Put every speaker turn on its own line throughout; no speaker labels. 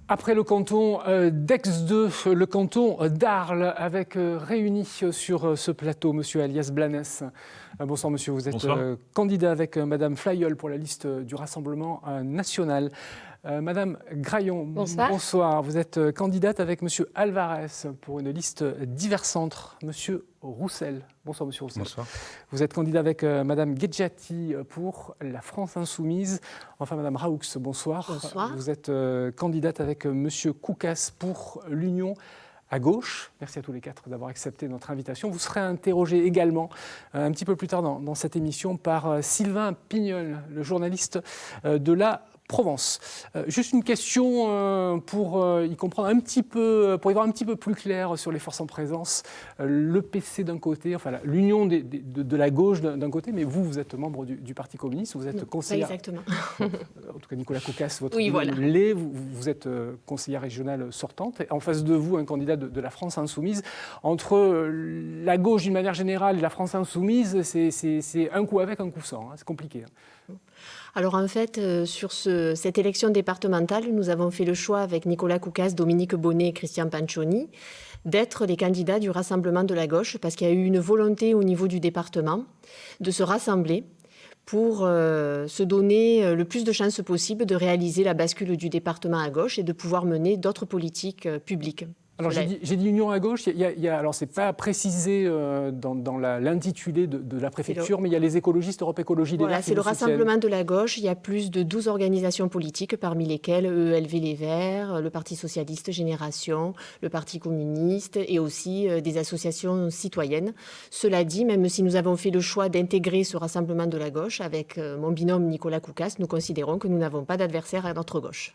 Après le canton d'Aix-2, le canton d'Arles, avec réuni sur ce plateau Monsieur Alias Blanes. Bonsoir Monsieur, vous êtes candidat avec Madame Flailleul pour la liste du Rassemblement national. Madame Graillon, bonsoir. Vous êtes candidate avec Monsieur Alvarez pour une liste divers centres. Monsieur Roussel, bonsoir Monsieur Roussel.
Bonsoir.
Vous êtes candidat avec Madame Guedjati pour la France Insoumise. Enfin Madame Raoux, bonsoir.
Bonsoir.
Vous êtes candidate avec Monsieur Koukas pour l'Union à gauche. Merci à tous les quatre d'avoir accepté notre invitation. Vous serez interrogé également un petit peu plus tard dans cette émission par Sylvain Pignol, le journaliste de la Provence. Juste une question pour y comprendre un petit peu, pour y voir un petit peu plus clair sur les forces en présence. Le PC d'un côté, enfin l'union de la gauche d'un côté, mais vous êtes membre du Parti communiste, vous êtes conseillère.
Exactement.
En tout cas, Nicolas Koukas, votre
oui, voilà.
vous êtes conseillère régionale sortante. Et en face de vous, un candidat de la France Insoumise. Entre la gauche d'une manière générale et la France Insoumise, c'est un coup avec, un coup sans. C'est compliqué.
Alors en fait, sur cette élection départementale, nous avons fait le choix avec Nicolas Koukas, Dominique Bonnet et Christian Pancioni d'être les candidats du Rassemblement de la gauche parce qu'il y a eu une volonté au niveau du département de se rassembler pour se donner le plus de chances possible de réaliser la bascule du département à gauche et de pouvoir mener d'autres politiques publiques.
Alors j'ai dit union à gauche, alors c'est pas précisé dans l'intitulé de la préfecture, mais il y a les écologistes, Europe Écologie des Verts.
C'est le Rassemblement de la gauche, il y a plus de 12 organisations politiques, parmi lesquelles EELV Les Verts, le Parti Socialiste Génération, le Parti Communiste et aussi des associations citoyennes. Cela dit, même si nous avons fait le choix d'intégrer ce Rassemblement de la gauche avec mon binôme Nicolas Koukas, nous considérons que nous n'avons pas d'adversaire à notre gauche.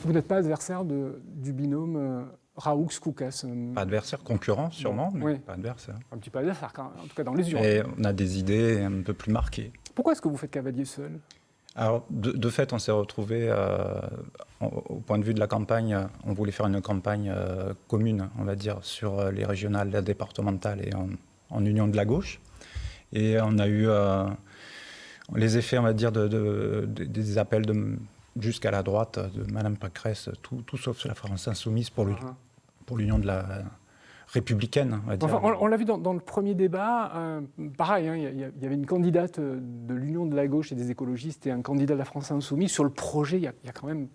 Vous n'êtes pas adversaire du binôme Raoux-Koukas
Pas adversaire, concurrent sûrement, mais
oui.
pas adversaire.
Un petit peu adversaire, en tout cas dans les urnes.
Et on a des idées un peu plus marquées.
Pourquoi est-ce que vous faites cavalier seul ?
Alors, de fait, on s'est retrouvés, au point de vue de la campagne, on voulait faire une campagne commune, on va dire, sur les régionales, la départementale et en union de la gauche. Et on a eu les effets, on va dire, des appels jusqu'à la droite de Mme Pécresse, tout sauf la France Insoumise pour l'union de la républicaine, on va dire.
Enfin, on l'a vu dans le premier débat, pareil, il y avait une candidate de l'union de la gauche et des écologistes et un candidat de la France Insoumise. Sur le projet, il y a quand même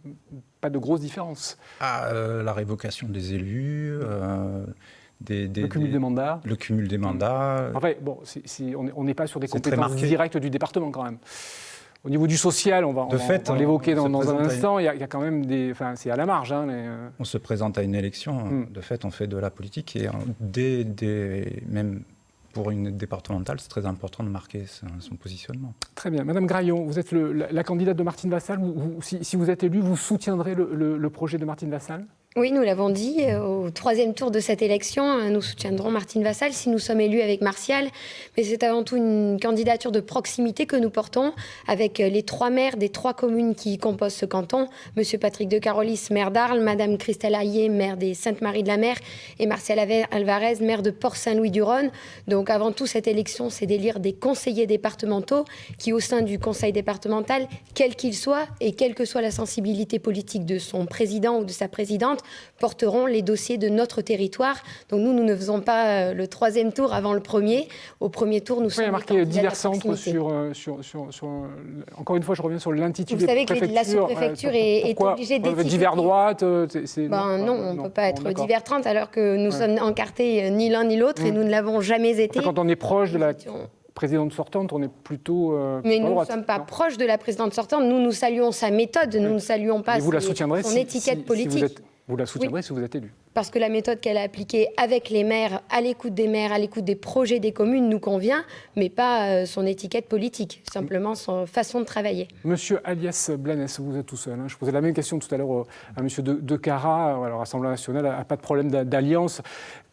pas de grosses différences.
La révocation des élus...
le cumul des mandats.
Le cumul des mandats.
Enfin, bon, on n'est pas sur des compétences directes du département quand même. Au niveau du social, on va l'évoquer dans un instant, il y a quand même c'est à la marge.
On se présente à une élection, de fait on fait de la politique et même pour une départementale, c'est très important de marquer son positionnement.
Très bien. Madame Graillon, vous êtes la candidate de Martine Vassal. Si vous êtes élue, vous soutiendrez le projet de Martine Vassal ?
Oui, nous l'avons dit, au troisième tour de cette élection, nous soutiendrons Martine Vassal si nous sommes élus avec Martial. Mais c'est avant tout une candidature de proximité que nous portons avec les 3 maires des 3 communes qui composent ce canton. Monsieur Patrick de Carolis, maire d'Arles, Madame Christelle Hayé, maire des Saintes-Maries-de-la-Mer et Martial Alvarez, maire de Port-Saint-Louis-du-Rhône. Donc avant tout, cette élection, c'est d'élire des conseillers départementaux qui, au sein du conseil départemental, quel qu'il soit et quelle que soit la sensibilité politique de son président ou de sa présidente, porteront les dossiers de notre territoire. Donc nous ne faisons pas le 3e tour avant le premier. Au premier tour, nous sommes...
Il y a marqué divers centres sur... Encore une fois, je reviens sur l'intitulé.
Vous savez que la sous-préfecture est obligée d'étiqueter...
Divers droite
non, on ne peut pas être divers 30 alors que nous sommes encartés ni l'un ni l'autre et nous ne l'avons jamais été.
Quand on est proche de la présidente sortante, on est plutôt...
Mais nous ne sommes pas proches de la présidente sortante. Nous saluons sa méthode, nous ne saluons pas son étiquette politique.
Vous la soutiendrez si vous êtes élu.
Parce que la méthode qu'elle a appliquée avec les maires, à l'écoute des maires, à l'écoute des projets des communes, nous convient, mais pas son étiquette politique, simplement son façon de travailler.
Monsieur Alias Blanes, vous êtes tout seul. Je posais la même question tout à l'heure à monsieur De Cara. Alors, l'Assemblée nationale n'a pas de problème d'alliance.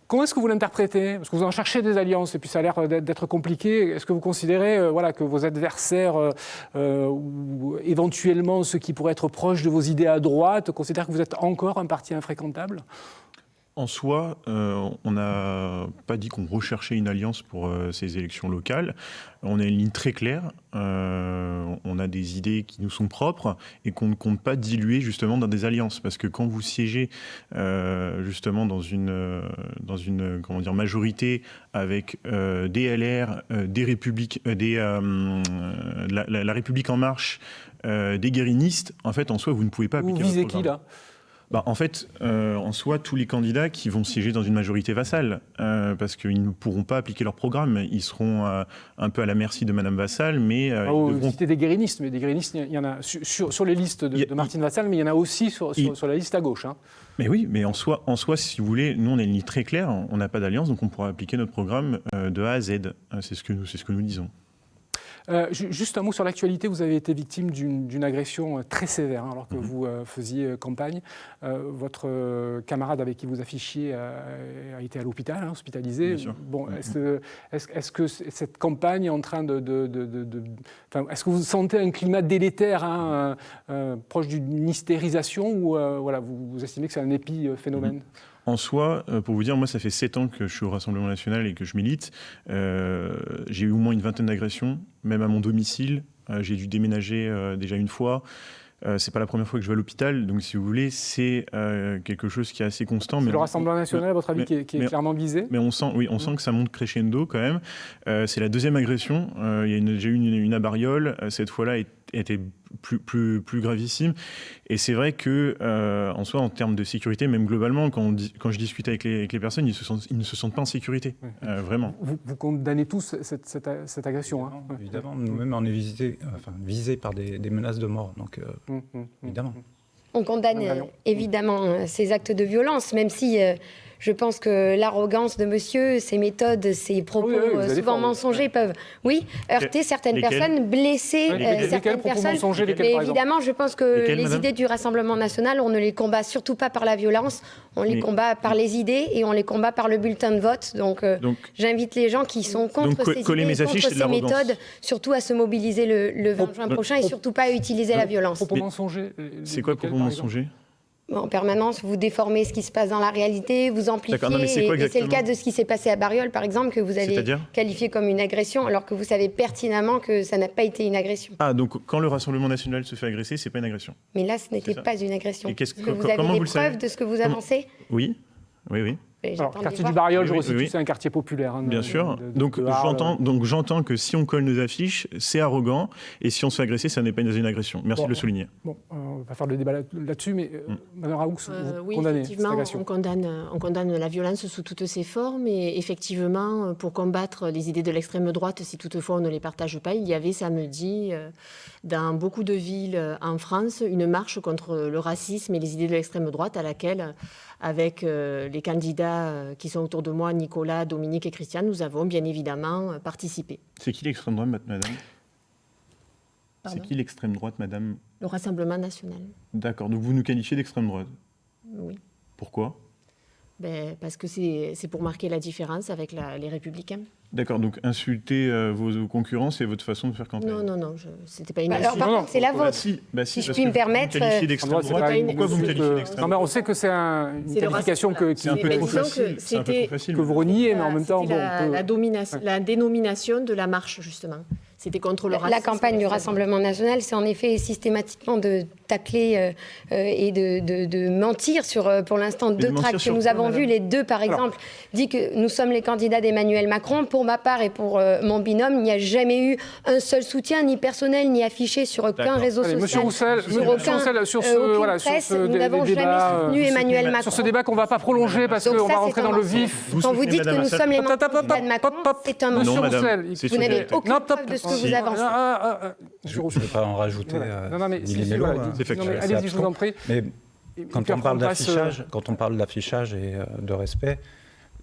Comment est-ce que vous l'interprétez ? Parce que vous en cherchez des alliances et puis ça a l'air d'être compliqué. Est-ce que vous considérez que vos adversaires ou éventuellement ceux qui pourraient être proches de vos idées à droite considèrent que vous êtes encore un parti infréquentable ?
En soi, on n'a pas dit qu'on recherchait une alliance pour ces élections locales. On a une ligne très claire. On a des idées qui nous sont propres et qu'on ne compte pas diluer justement dans des alliances. Parce que quand vous siégez justement dans une majorité avec des LR, des Républiques, la République En Marche, des guérinistes, en fait, en soi, vous ne pouvez pas appliquer votre programme.
Vous visez qui, là ?
En fait, en soi, tous les candidats qui vont siéger dans une majorité vassale, parce qu'ils ne pourront pas appliquer leur programme, ils seront un peu à la merci de Madame Vassal, mais
vous citez des guérinistes, mais des guérinistes, il y en a sur les listes de Martine Vassal, mais il y en a aussi sur la liste à gauche. Hein.
Mais oui, mais en soi, si vous voulez, nous on a une ligne très claire, on n'a pas d'alliance, donc on pourra appliquer notre programme de A à Z. C'est ce que nous disons.
Juste un mot sur l'actualité. Vous avez été victime d'une agression très sévère alors que vous faisiez campagne. Votre camarade avec qui vous affichiez a été à l'hôpital, hospitalisé.
Bien sûr.
Bon, est-ce que cette campagne est en train est-ce que vous sentez un climat délétère, proche d'une hystérisation, ou voilà, vous estimez que c'est un épiphénomène ?
En soi, pour vous dire, moi, ça fait 7 ans que je suis au Rassemblement national et que je milite. J'ai eu au moins une vingtaine d'agressions, même à mon domicile. J'ai dû déménager déjà une fois. C'est pas la première fois que je vais à l'hopital. Donc, si vous voulez, c'est quelque chose qui est assez constant.
C'est le Rassemblement national, à votre avis, qui est clairement visé ?
Mais on sent que ça monte crescendo quand même. C'est la deuxième agression. Il y a déjà eu une à Bariol. Cette fois-là, était plus gravissime. Et c'est vrai que, en soi, en termes de sécurité, même globalement, quand je discute avec les personnes, ils ne se sentent pas en sécurité. Vraiment.
Vous condamnez tous cette agression,
Évidemment, nous-mêmes, on est visés par des menaces de mort. Donc, évidemment.
On condamne évidemment ces actes de violence, même si je pense que l'arrogance de monsieur, ses méthodes, ses propos souvent mensongers peuvent heurter certaines personnes, blesser certaines personnes. Mais évidemment, je pense que les idées du Rassemblement national, on ne les combat surtout pas par la violence, on les combat par les idées et on les combat par le bulletin de vote. Donc j'invite les gens qui sont contre ces idées, contre ces méthodes, surtout à se mobiliser le 20 juin prochain et surtout pas à utiliser la violence.
Propos mensongers.
C'est quoi propos mensongers ?
En permanence, vous déformez ce qui se passe dans la réalité, vous amplifiez, et c'est le cas de ce qui s'est passé à Bariol, par exemple, que vous avez qualifié comme une agression, alors que vous savez pertinemment que ça n'a pas été une agression.
Ah, donc quand le Rassemblement national se fait agresser, c'est pas une agression.
Mais là, ce n'était pas une agression. Vous avez
comment
des
vous
preuves de ce que vous avancez ?
Oui.
Alors, le quartier du Bariol, je resitue, c'est un quartier populaire.
Bien sûr. Donc j'entends que si on colle nos affiches, c'est arrogant, et si on se fait agresser, ça n'est pas une agression. Merci de le souligner.
Bon, on va faire le débat là-dessus, mais Mme Raoux, vous condamnez cette
effectivement,
agression.
on condamne la violence sous toutes ses formes, et effectivement, pour combattre les idées de l'extrême droite, si toutefois on ne les partage pas, il y avait samedi, dans beaucoup de villes en France, une marche contre le racisme et les idées de l'extrême droite, à laquelle, avec les candidats qui sont autour de moi, Nicolas, Dominique et Christian, nous avons bien évidemment participé.
C'est qui l'extrême droite, madame ?
Pardon ?
C'est qui l'extrême droite, madame ?
Le Rassemblement national.
D'accord, donc vous nous qualifiez d'extrême droite.
Oui.
Pourquoi ?
Parce que c'est pour marquer la différence avec les Républicains.
D'accord, donc insulter vos concurrents, c'est votre façon de faire campagne ?
Non, c'était pas une insulte.
Alors, par contre, c'est la vôtre. Si je puis me permettre.
Pourquoi vous me qualifiez d'extrême droite ?
On sait que c'est une qualification
c'est un peu trop facile.
Que vous reniez, mais en même temps...
la dénomination de la marche, justement. C'était contre le racisme.
La campagne du Rassemblement national, c'est en effet systématiquement de tacler et de mentir sur, pour l'instant, 2 tracts que nous avons vus. Les 2, par exemple, dit que nous sommes les candidats d'Emmanuel Macron. Pour ma part et pour mon binôme, il n'y a jamais eu un seul soutien, ni personnel, ni affiché sur aucun réseau social.
Monsieur Roussel,
sur nous n'avons jamais soutenu Emmanuel Macron.
Sur ce débat qu'on ne va pas prolonger parce qu'on va rentrer dans le vif.
Quand vous dites que nous sommes les candidats de Macron, c'est un mensonge.
Monsieur Roussel,
vous n'avez aucune preuve de ce que vous avancez.
Je ne vais pas en rajouter.
Allez-y, je vous en prie.
Mais quand on parle d'affichage et de respect,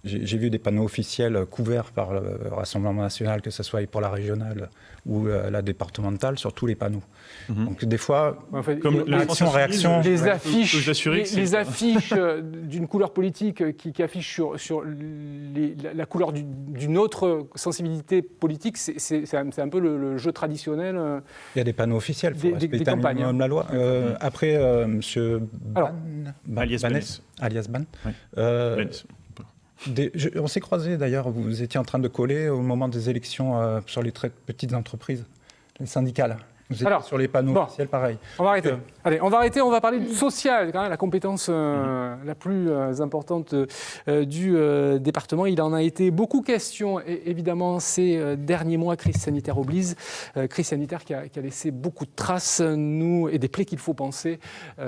J'ai vu des panneaux officiels couverts par le Rassemblement national, que ce soit pour la régionale ou la départementale, sur tous les panneaux. Donc des fois,
En fait,
Comme la France
action-réaction,
Insoumise,
les affiches,
les
affiches d'une couleur politique qui affichent sur la couleur d'une autre sensibilité politique, c'est un peu le jeu traditionnel.
il y a des panneaux officiels, il faut
Des
respecter un
campagnes,
minimum la loi. Après, M.
Alors,
Alias Banès.
Alias Ban.
Oui.
Euh, on s'est croisés d'ailleurs, vous étiez en train de coller au moment des élections sur les très petites entreprises, les syndicales. Vous étiez sur les panneaux officiels, pareil.
On va arrêter. Allez, on va arrêter, on va parler du social, quand même, la compétence la plus importante du département. Il en a été beaucoup question, évidemment, ces derniers mois, crise sanitaire oblige, crise sanitaire qui a laissé beaucoup de traces, et des plaies qu'il faut penser.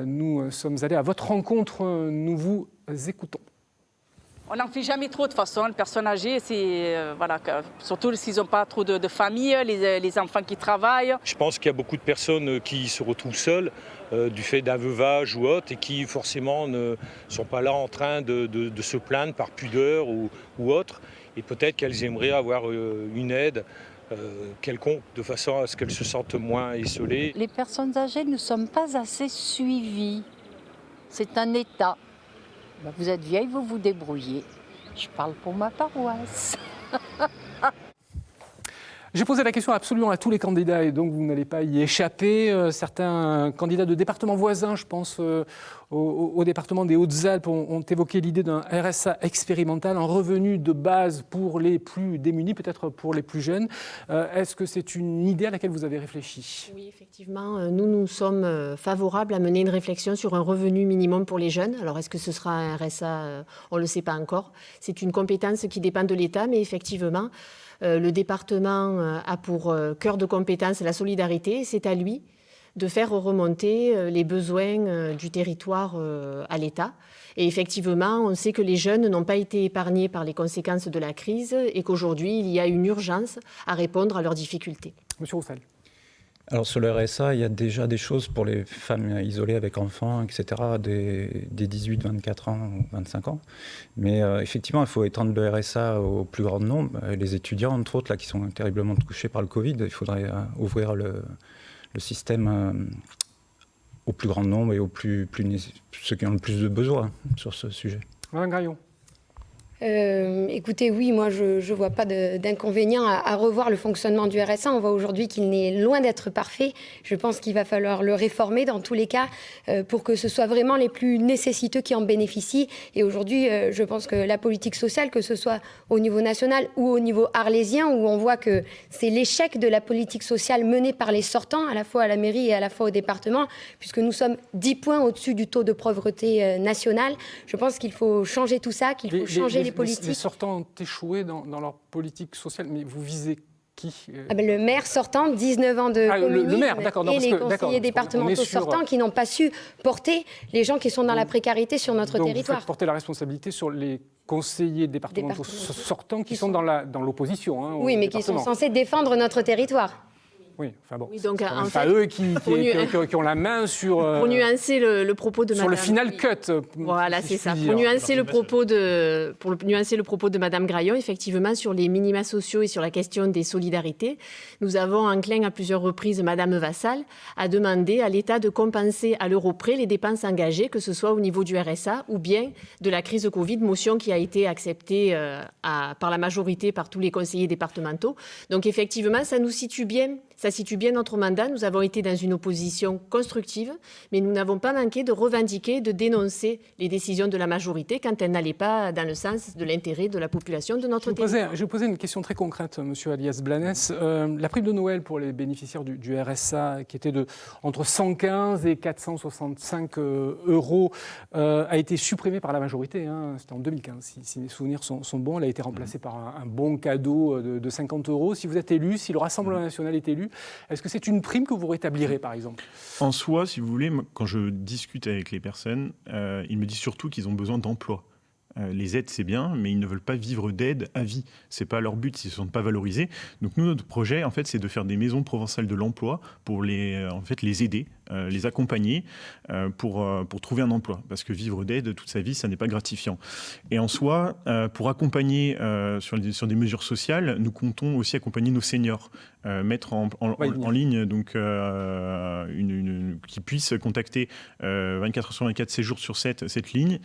Nous sommes allés à votre rencontre, nous vous écoutons.
On n'en fait jamais trop de toute façon, les personnes âgées, surtout s'ils n'ont pas trop de famille, les enfants qui travaillent.
Je pense qu'il y a beaucoup de personnes qui se retrouvent seules du fait d'un veuvage ou autre et qui forcément ne sont pas là en train de se plaindre par pudeur ou autre. Et peut-être qu'elles aimeraient avoir une aide quelconque de façon à ce qu'elles se sentent moins isolées.
Les personnes âgées ne sont pas assez suivies. C'est un état. Vous êtes vieille, vous vous débrouillez. Je parle pour ma paroisse.
J'ai posé la question absolument à tous les candidats et donc vous n'allez pas y échapper. Certains candidats de départements voisins, je pense au département des Hautes-Alpes, ont évoqué l'idée d'un RSA expérimental, un revenu de base pour les plus démunis, peut-être pour les plus jeunes. Est-ce que c'est une idée à laquelle vous avez réfléchi ?
Oui, effectivement, nous sommes favorables à mener une réflexion sur un revenu minimum pour les jeunes. Alors, est-ce que ce sera un RSA ? On ne le sait pas encore. C'est une compétence qui dépend de l'État, mais effectivement, le département a pour cœur de compétence la solidarité. C'est à lui de faire remonter les besoins du territoire à l'État. Et effectivement, on sait que les jeunes n'ont pas été épargnés par les conséquences de la crise et qu'aujourd'hui, il y a une urgence à répondre à leurs difficultés.
Monsieur Roussel.
Alors sur le RSA, il y a déjà des choses pour les femmes isolées avec enfants, etc., des 18, 24 ans, 25 ans. Mais effectivement, il faut étendre le RSA au plus grand nombre. Les étudiants, entre autres, là, qui sont terriblement touchés par le Covid, il faudrait ouvrir le système au plus grand nombre et ceux qui ont le plus de besoins sur ce sujet.
Madame Graillon.
Écoutez, oui, moi je ne vois pas d'inconvénient à revoir le fonctionnement du RSA. On voit aujourd'hui qu'il n'est loin d'être parfait. Je pense qu'il va falloir le réformer dans tous les cas pour que ce soit vraiment les plus nécessiteux qui en bénéficient. Et aujourd'hui, je pense que la politique sociale, que ce soit au niveau national ou au niveau arlésien, où on voit que c'est l'échec de la politique sociale menée par les sortants, à la fois à la mairie et à la fois au département, puisque nous sommes 10 points au-dessus du taux de pauvreté national. Je pense qu'il faut changer tout ça, qu'il faut changer les politiques.
Les sortants ont échoué dans leur politique sociale, mais vous visez qui ?
Le maire sortant, 19 ans de communisme,
le maire, d'accord,
et les conseillers départementaux sortants qui n'ont pas su porter les gens qui sont dans la précarité sur notre territoire.
Vous faites porter la responsabilité sur les conseillers départementaux sortants qui sont dans l'opposition.
Oui, mais qui sont censés défendre notre territoire.
Oui, enfin bon.
Oui, donc,
en fait, pas eux qui ont la main sur.
Pour nuancer le propos de
sur
Madame.
le final cut.
Voilà, c'est ça. Pour nuancer le propos de Madame Graillon, effectivement, sur les minima sociaux et sur la question des solidarités, nous avons enclin à plusieurs reprises Madame Vassal à demander à l'État de compenser à l'euro près les dépenses engagées, que ce soit au niveau du RSA ou bien de la crise Covid, motion qui a été acceptée par la majorité, par tous les conseillers départementaux. Donc effectivement, ça situe bien notre mandat. Nous avons été dans une opposition constructive, mais nous n'avons pas manqué de revendiquer, de dénoncer les décisions de la majorité quand elles n'allaient pas dans le sens de l'intérêt de la population de notre territoire.
Je vais poser une question très concrète, Monsieur Alias Blanes. La prime de Noël pour les bénéficiaires du RSA, qui était entre 115 et 465 euros, a été supprimée par la majorité. C'était en 2015, si mes souvenirs sont bons. Elle a été remplacée par un bon cadeau de 50 euros. Si vous êtes élu, si le Rassemblement national est élu, est-ce que c'est une prime que vous rétablirez, par exemple ?
En soi, si vous voulez, quand je discute avec les personnes, ils me disent surtout qu'ils ont besoin d'emploi. Les aides, c'est bien, mais ils ne veulent pas vivre d'aide à vie. Ce n'est pas leur but, ils ne se sentent pas valorisés. Donc nous, notre projet, en fait, c'est de faire des maisons provençales de l'emploi pour les aider les accompagner pour trouver un emploi. Parce que vivre d'aide toute sa vie, ça n'est pas gratifiant. Et en soi, pour accompagner sur des mesures sociales, nous comptons aussi accompagner nos seniors, mettre en ligne donc, qui puissent contacter 24 heures sur 24, 7 jours sur 7, cette ligne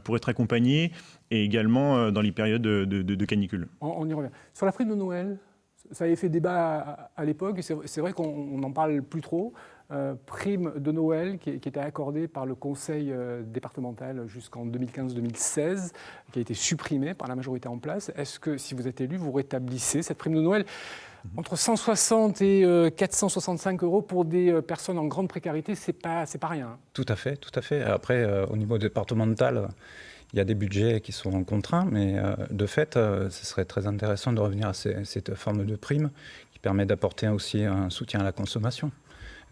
pour être accompagnés et également dans les périodes de canicule.
On y revient. Sur la prime de Noël, ça avait fait débat à l'époque, c'est vrai qu'on n'en parle plus trop. Prime de Noël qui était accordée par le conseil départemental jusqu'en 2015-2016, qui a été supprimée par la majorité en place. Est-ce que, si vous êtes élu, vous rétablissez cette prime de Noël entre 160 et 465 euros pour des personnes en grande précarité, c'est pas rien.
Tout à fait, tout à fait. Après, au niveau départemental, il y a des budgets qui sont contraints, mais de fait, ce serait très intéressant de revenir à cette forme de prime qui permet d'apporter aussi un soutien à la consommation.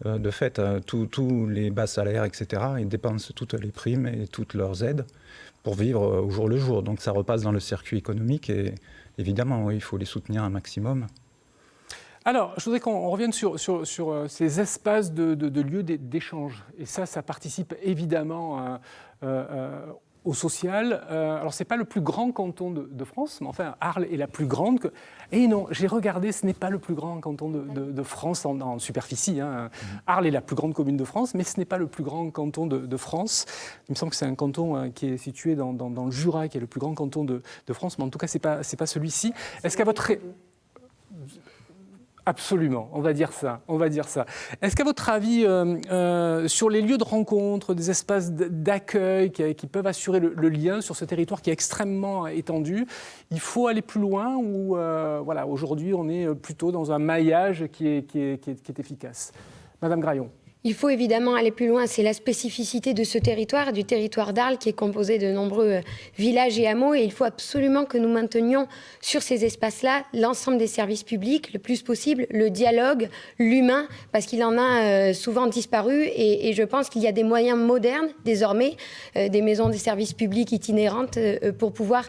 De fait, tous les bas salaires, etc., ils dépensent toutes les primes et toutes leurs aides pour vivre au jour le jour. Donc ça repasse dans le circuit économique et évidemment, oui, il faut les soutenir un maximum.
Alors, je voudrais qu'on revienne sur ces espaces de lieux d'échange. Et ça participe évidemment au social. Alors, ce n'est pas le plus grand canton de France, mais enfin, Arles est la plus grande. Et non, j'ai regardé, ce n'est pas le plus grand canton de France en superficie. Hein. Arles est la plus grande commune de France, mais ce n'est pas le plus grand canton de France. Il me semble que c'est un canton qui est situé dans le Jura, qui est le plus grand canton de France, mais en tout cas, ce n'est pas celui-ci. Est-ce qu'à votre... Absolument, on va dire ça. Est-ce qu'à votre avis, sur les lieux de rencontre, des espaces d'accueil qui peuvent assurer le lien sur ce territoire qui est extrêmement étendu, il faut aller plus loin ou voilà, aujourd'hui on est plutôt dans un maillage qui est efficace? Madame Graillon.
Il faut évidemment aller plus loin. C'est la spécificité de ce territoire, du territoire d'Arles, qui est composé de nombreux villages et hameaux. Et il faut absolument que nous maintenions sur ces espaces-là l'ensemble des services publics, le plus possible, le dialogue, l'humain, parce qu'il en a souvent disparu. Et je pense qu'il y a des moyens modernes, désormais, des maisons des services publics itinérantes, pour pouvoir...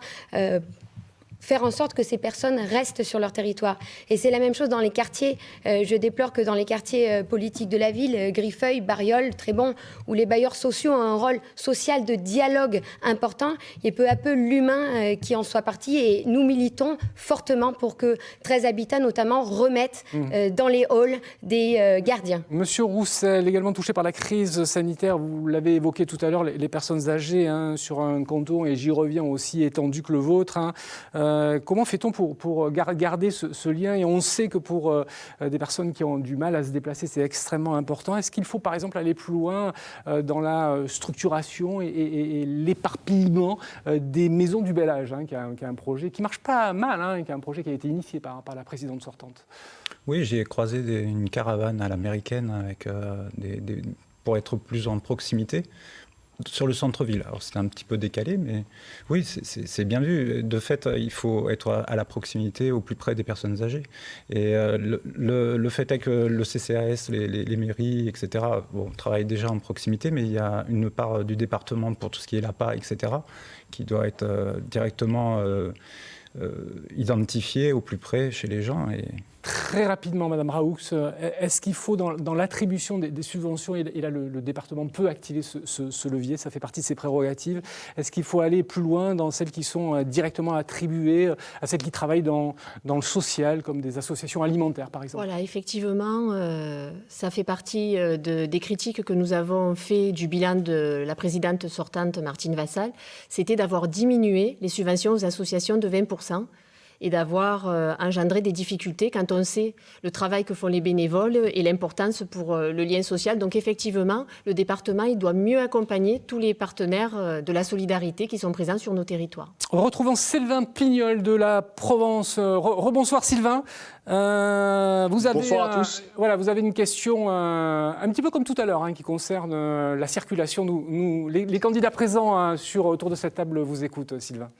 faire en sorte que ces personnes restent sur leur territoire. Et c'est la même chose dans les quartiers. Je déplore que dans les quartiers politiques de la ville, Griffeuil, Bariol, Trébon, où les bailleurs sociaux ont un rôle social de dialogue important, il y ait peu à peu l'humain qui en soit parti. Et nous militons fortement pour que 13 habitats, notamment, remettent dans les halls des gardiens. Monsieur
Roussel, également touché par la crise sanitaire, vous l'avez évoqué tout à l'heure, les personnes âgées sur un canton, et j'y reviens, aussi étendu que le vôtre, comment fait-on pour garder ce lien? Et on sait que pour des personnes qui ont du mal à se déplacer, c'est extrêmement important. Est-ce qu'il faut, par exemple, aller plus loin dans la structuration et l'éparpillement des maisons du bel âge, qui a un projet qui ne marche pas mal, qui a un projet qui a été initié par la présidente sortante? Oui, j'ai croisé une caravane à l'américaine avec pour être plus en proximité. Sur le centre-ville. Alors c'est un petit peu décalé, mais oui, c'est bien vu. De fait, il faut être à la proximité, au plus près des personnes âgées. Et le fait est que le CCAS, les mairies, etc., travaillent déjà en proximité, mais il y a une part du département pour tout ce qui est l'APA, etc., qui doit être directement identifié au plus près chez les gens. Très rapidement, Madame Raoux, est-ce qu'il faut, dans l'attribution des subventions, et là le département peut activer ce levier, ça fait partie de ses prérogatives, est-ce qu'il faut aller plus loin dans celles qui sont directement attribuées à celles qui travaillent dans le social, comme des associations alimentaires, par exemple? Voilà, effectivement, ça fait partie des critiques que nous avons fait du bilan de la présidente sortante, Martine Vassal, c'était d'avoir diminué les subventions aux associations de 20%. Et d'avoir engendré des difficultés quand on sait le travail que font les bénévoles et l'importance pour le lien social. Donc effectivement, le département il doit mieux accompagner tous les partenaires de la solidarité qui sont présents sur nos territoires. Retrouvons Sylvain Pignol de la Provence. Rebonsoir Sylvain. Bonsoir à tous. Voilà, vous avez une question un petit peu comme tout à l'heure qui concerne la circulation. Les candidats présents autour de cette table vous écoutent, Sylvain.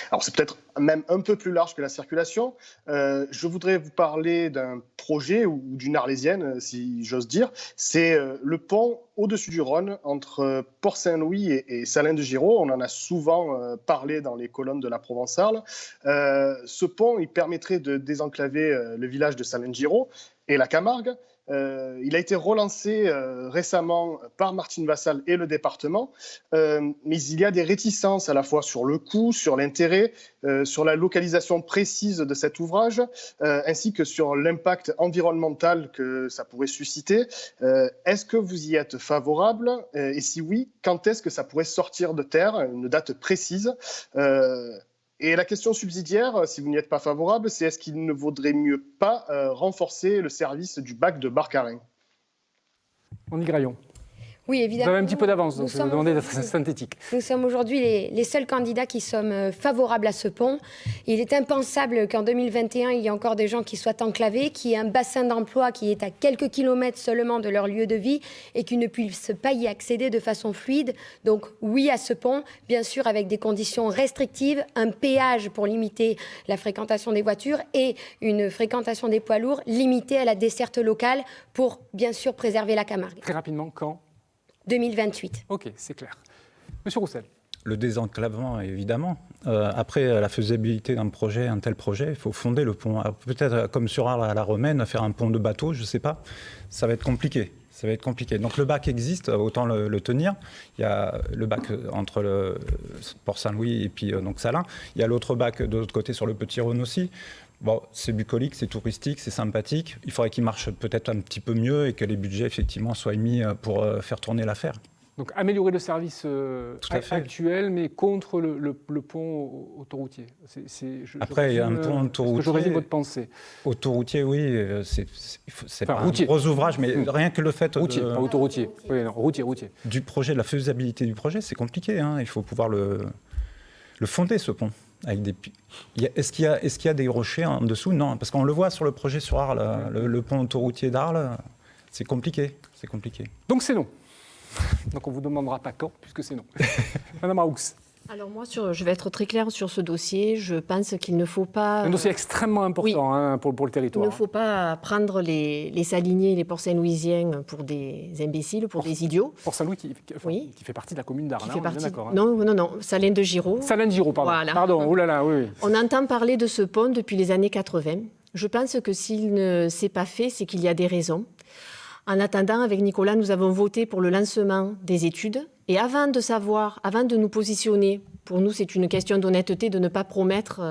Alors c'est peut-être même un peu plus large que la circulation. Je voudrais vous parler d'un projet ou d'une arlésienne, si j'ose dire. C'est le pont au-dessus du Rhône entre Port-Saint-Louis et Salins-de-Giraud. On en a souvent parlé dans les colonnes de la Provence-Arles. Ce pont, il permettrait de désenclaver le village de Salins-de-Giraud et la Camargue. Il a été relancé récemment par Martine Vassal et le département, mais il y a des réticences à la fois sur le coût, sur l'intérêt, sur la localisation précise de cet ouvrage, ainsi que sur l'impact environnemental que ça pourrait susciter. Est-ce que vous y êtes favorable? Et si oui, quand est-ce que ça pourrait sortir de terre? Une date précise. Et la question subsidiaire, si vous n'y êtes pas favorable, c'est est-ce qu'il ne vaudrait mieux pas renforcer le service du bac de Barcarès?
On y Graillon.
Oui, évidemment.
Vous avez un petit peu d'avance, donc je vais vous demander d'être synthétique.
Nous sommes aujourd'hui les seuls candidats qui sommes favorables à ce pont. Il est impensable qu'en 2021, il y ait encore des gens qui soient enclavés, qu'il y ait un bassin d'emploi qui est à quelques kilomètres seulement de leur lieu de vie et qui ne puissent pas y accéder de façon fluide. Donc oui à ce pont, bien sûr avec des conditions restrictives, un péage pour limiter la fréquentation des voitures et une fréquentation des poids lourds limitée à la desserte locale pour bien sûr préserver la Camargue.
Très rapidement, quand?
2028.
Ok, c'est clair. Monsieur Roussel.
Le désenclavement, évidemment. Après, la faisabilité d'un projet, un tel projet, il faut fonder le pont. Peut-être comme sur Arles à la Romaine, faire un pont de bateau, je ne sais pas. Ça va être compliqué. Ça va être compliqué. Donc le bac existe, autant le tenir. Il y a le bac entre le Port Saint-Louis et puis donc Salins. Il y a l'autre bac de l'autre côté sur le Petit Rhône aussi. Bon, c'est bucolique, c'est touristique, c'est sympathique. Il faudrait qu'il marche peut-être un petit peu mieux et que les budgets, effectivement, soient mis pour faire tourner l'affaire.
Donc améliorer le service actuel, mais contre le pont autoroutier.
Après, il y a un pont autoroutier.
Je résume votre pensée.
Autoroutier, oui, c'est
enfin,
pas un gros ouvrage, mais rien que le fait
routier, pas autoroutier. Oui, non, routier.
Du projet, la faisabilité du projet, c'est compliqué. Hein. Il faut pouvoir le fonder, ce pont. Avec des... Est-ce qu'il y a des rochers en dessous? Non, parce qu'on le voit sur le projet sur Arles, le pont autoroutier d'Arles, c'est compliqué.
Donc c'est non. Donc on ne vous demandera pas quand, puisque c'est non. Madame Raoux.
Alors moi, je vais être très claire sur ce dossier. Je pense qu'il ne faut pas...
Un dossier extrêmement important pour le territoire.
Il ne faut pas prendre les Saliniers et les Port-Saint-Louisiens pour des imbéciles, pour des idiots.
Port-Saint-Louis qui fait partie de la commune d'Arles, on est bien d'accord.
Non, Salins de Giraud.
Salins de Giraud, pardon.
Voilà.
Pardon, oh là là, oui.
On entend parler de ce pont depuis les années 80. Je pense que s'il ne s'est pas fait, c'est qu'il y a des raisons. En attendant, avec Nicolas, nous avons voté pour le lancement des études. Et avant de nous positionner, pour nous c'est une question d'honnêteté de ne pas promettre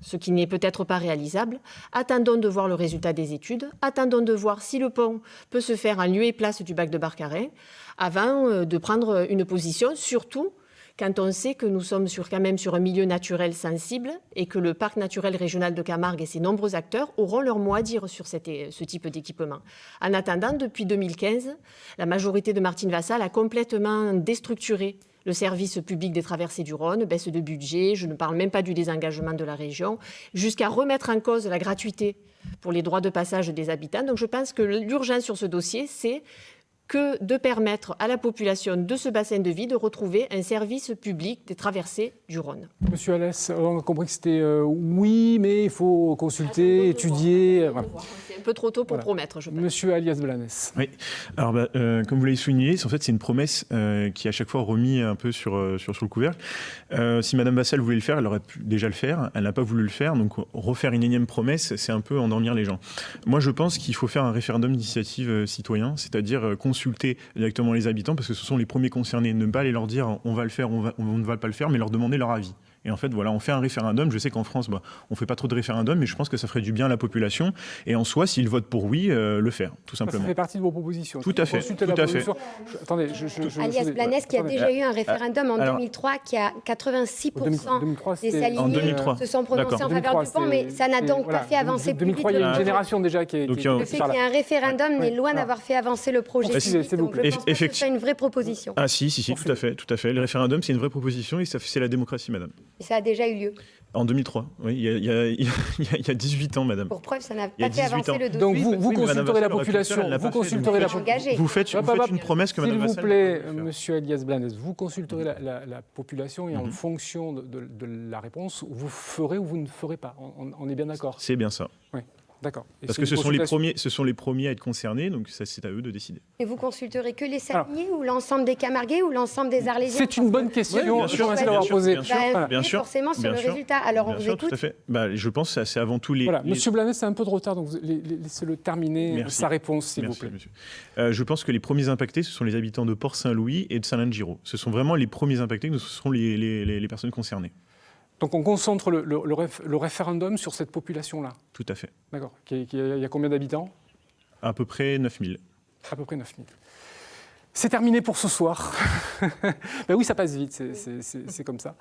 ce qui n'est peut-être pas réalisable, attendons de voir le résultat des études, attendons de voir si le pont peut se faire en lieu et place du bac de Barcarès, avant de prendre une position, surtout quand on sait que nous sommes quand même sur un milieu naturel sensible et que le parc naturel régional de Camargue et ses nombreux acteurs auront leur mot à dire sur ce type d'équipement. En attendant, depuis 2015, la majorité de Martine Vassal a complètement déstructuré le service public des traversées du Rhône, baisse de budget, je ne parle même pas du désengagement de la région, jusqu'à remettre en cause la gratuité pour les droits de passage des habitants. Donc je pense que l'urgence sur ce dossier, c'est que de permettre à la population de ce bassin de vie de retrouver un service public des traversées du Rhône.
Monsieur Alès, on a compris que c'était oui, mais il faut consulter, étudier.
Voilà. C'est un peu trop tôt pour promettre, je pense.
Monsieur Alias Blanes.
Oui, alors comme vous l'avez souligné, en fait, c'est une promesse qui est à chaque fois remis un peu sur le couvercle. Si Madame Vassal voulait le faire, elle aurait pu déjà le faire. Elle n'a pas voulu le faire, donc refaire une énième promesse, c'est un peu endormir les gens. Moi, je pense qu'il faut faire un référendum d'initiative citoyen, c'est-à-dire consulter directement les habitants, parce que ce sont les premiers concernés. Ne pas aller leur dire on va le faire, on ne va pas le faire, mais leur demander leur avis. Et en fait, voilà, on fait un référendum. Je sais qu'en France, on ne fait pas trop de référendums, mais je pense que ça ferait du bien à la population. Et en soi, s'ils votent pour oui, le faire, tout simplement.
Ça fait partie de vos propositions.
Tout à fait.
Attendez,
Alias Blanes, qui a déjà eu un référendum en 2003, qui a 86% des Saliniers se sont prononcés en faveur du pont, mais ça n'a donc pas fait avancer plus vite.
2003, il y a une génération déjà qui est...
Le fait qu'il y ait un référendum n'est loin d'avoir fait avancer le projet. Donc je pense que c'est une vraie proposition.
Ah si, tout à fait. Le référendum, c'est une vraie proposition et c'est la démocratie, madame.
Et ça a déjà eu lieu.
En 2003, oui, il y a 18 ans, madame.
Pour preuve, ça n'a pas fait avancer le dossier.
Donc vous consulterez la population,
vous
faites une promesse que Madame Vassal...
S'il vous plaît, Monsieur Alias Blanes, vous consulterez la population et en fonction de la réponse, vous ferez ou vous ne ferez pas. On est bien d'accord?
C'est bien ça.
Oui. D'accord. Et
Parce
c'est
que
une consultation-
ce sont les premiers à être concernés, donc ça, c'est à eux de décider.
Et vous consulterez que les Saliniers ou l'ensemble des Camarguais ou l'ensemble des Arlésiens?
C'est une bonne question.
Ouais, bien
Je
sûr,
vous remercie
bien
d'avoir
sûr,
posé.
bien sûr.
Bah,
Bien sûr,
forcément sur
bien
le
sûr.
résultat. Alors on
Bien
vous
sûr,
écoute.
tout à fait. Je pense que c'est avant tout les...
Voilà,
les-
Monsieur Blanet, c'est un peu de retard, donc laissez-le terminer
Merci.
sa réponse, s'il vous
Merci,
plaît.
monsieur. Je pense que les premiers impactés, ce sont les habitants de Port-Saint-Louis et de Salins-de-Giraud. Ce sont vraiment les premiers impactés, ce sont les personnes concernées.
Donc on concentre le référendum sur cette population-là.
Tout à fait.
D'accord. Il y a combien d'habitants?
À peu près 9000.
À peu près 9000. C'est terminé pour ce soir. Ben oui, ça passe vite, c'est comme ça.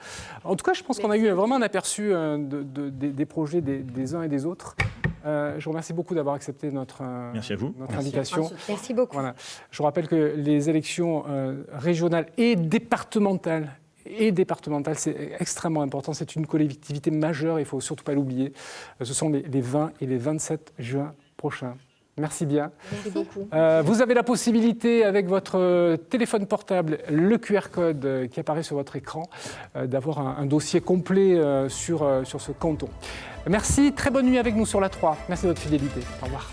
En tout cas, je pense qu'on a eu vraiment un aperçu des projets des uns et des autres. Je vous remercie beaucoup d'avoir accepté notre invitation.
Merci beaucoup.
Voilà. Je vous rappelle que les élections régionales et départementales, c'est extrêmement important. C'est une collectivité majeure, il ne faut surtout pas l'oublier. Ce sont les 20 et les 27 juin prochains. Merci bien.
Merci beaucoup.
Vous avez la possibilité, avec votre téléphone portable, le QR code qui apparaît sur votre écran, d'avoir un dossier complet sur ce canton. Merci, très bonne nuit avec nous sur la 3. Merci de votre fidélité. Au revoir.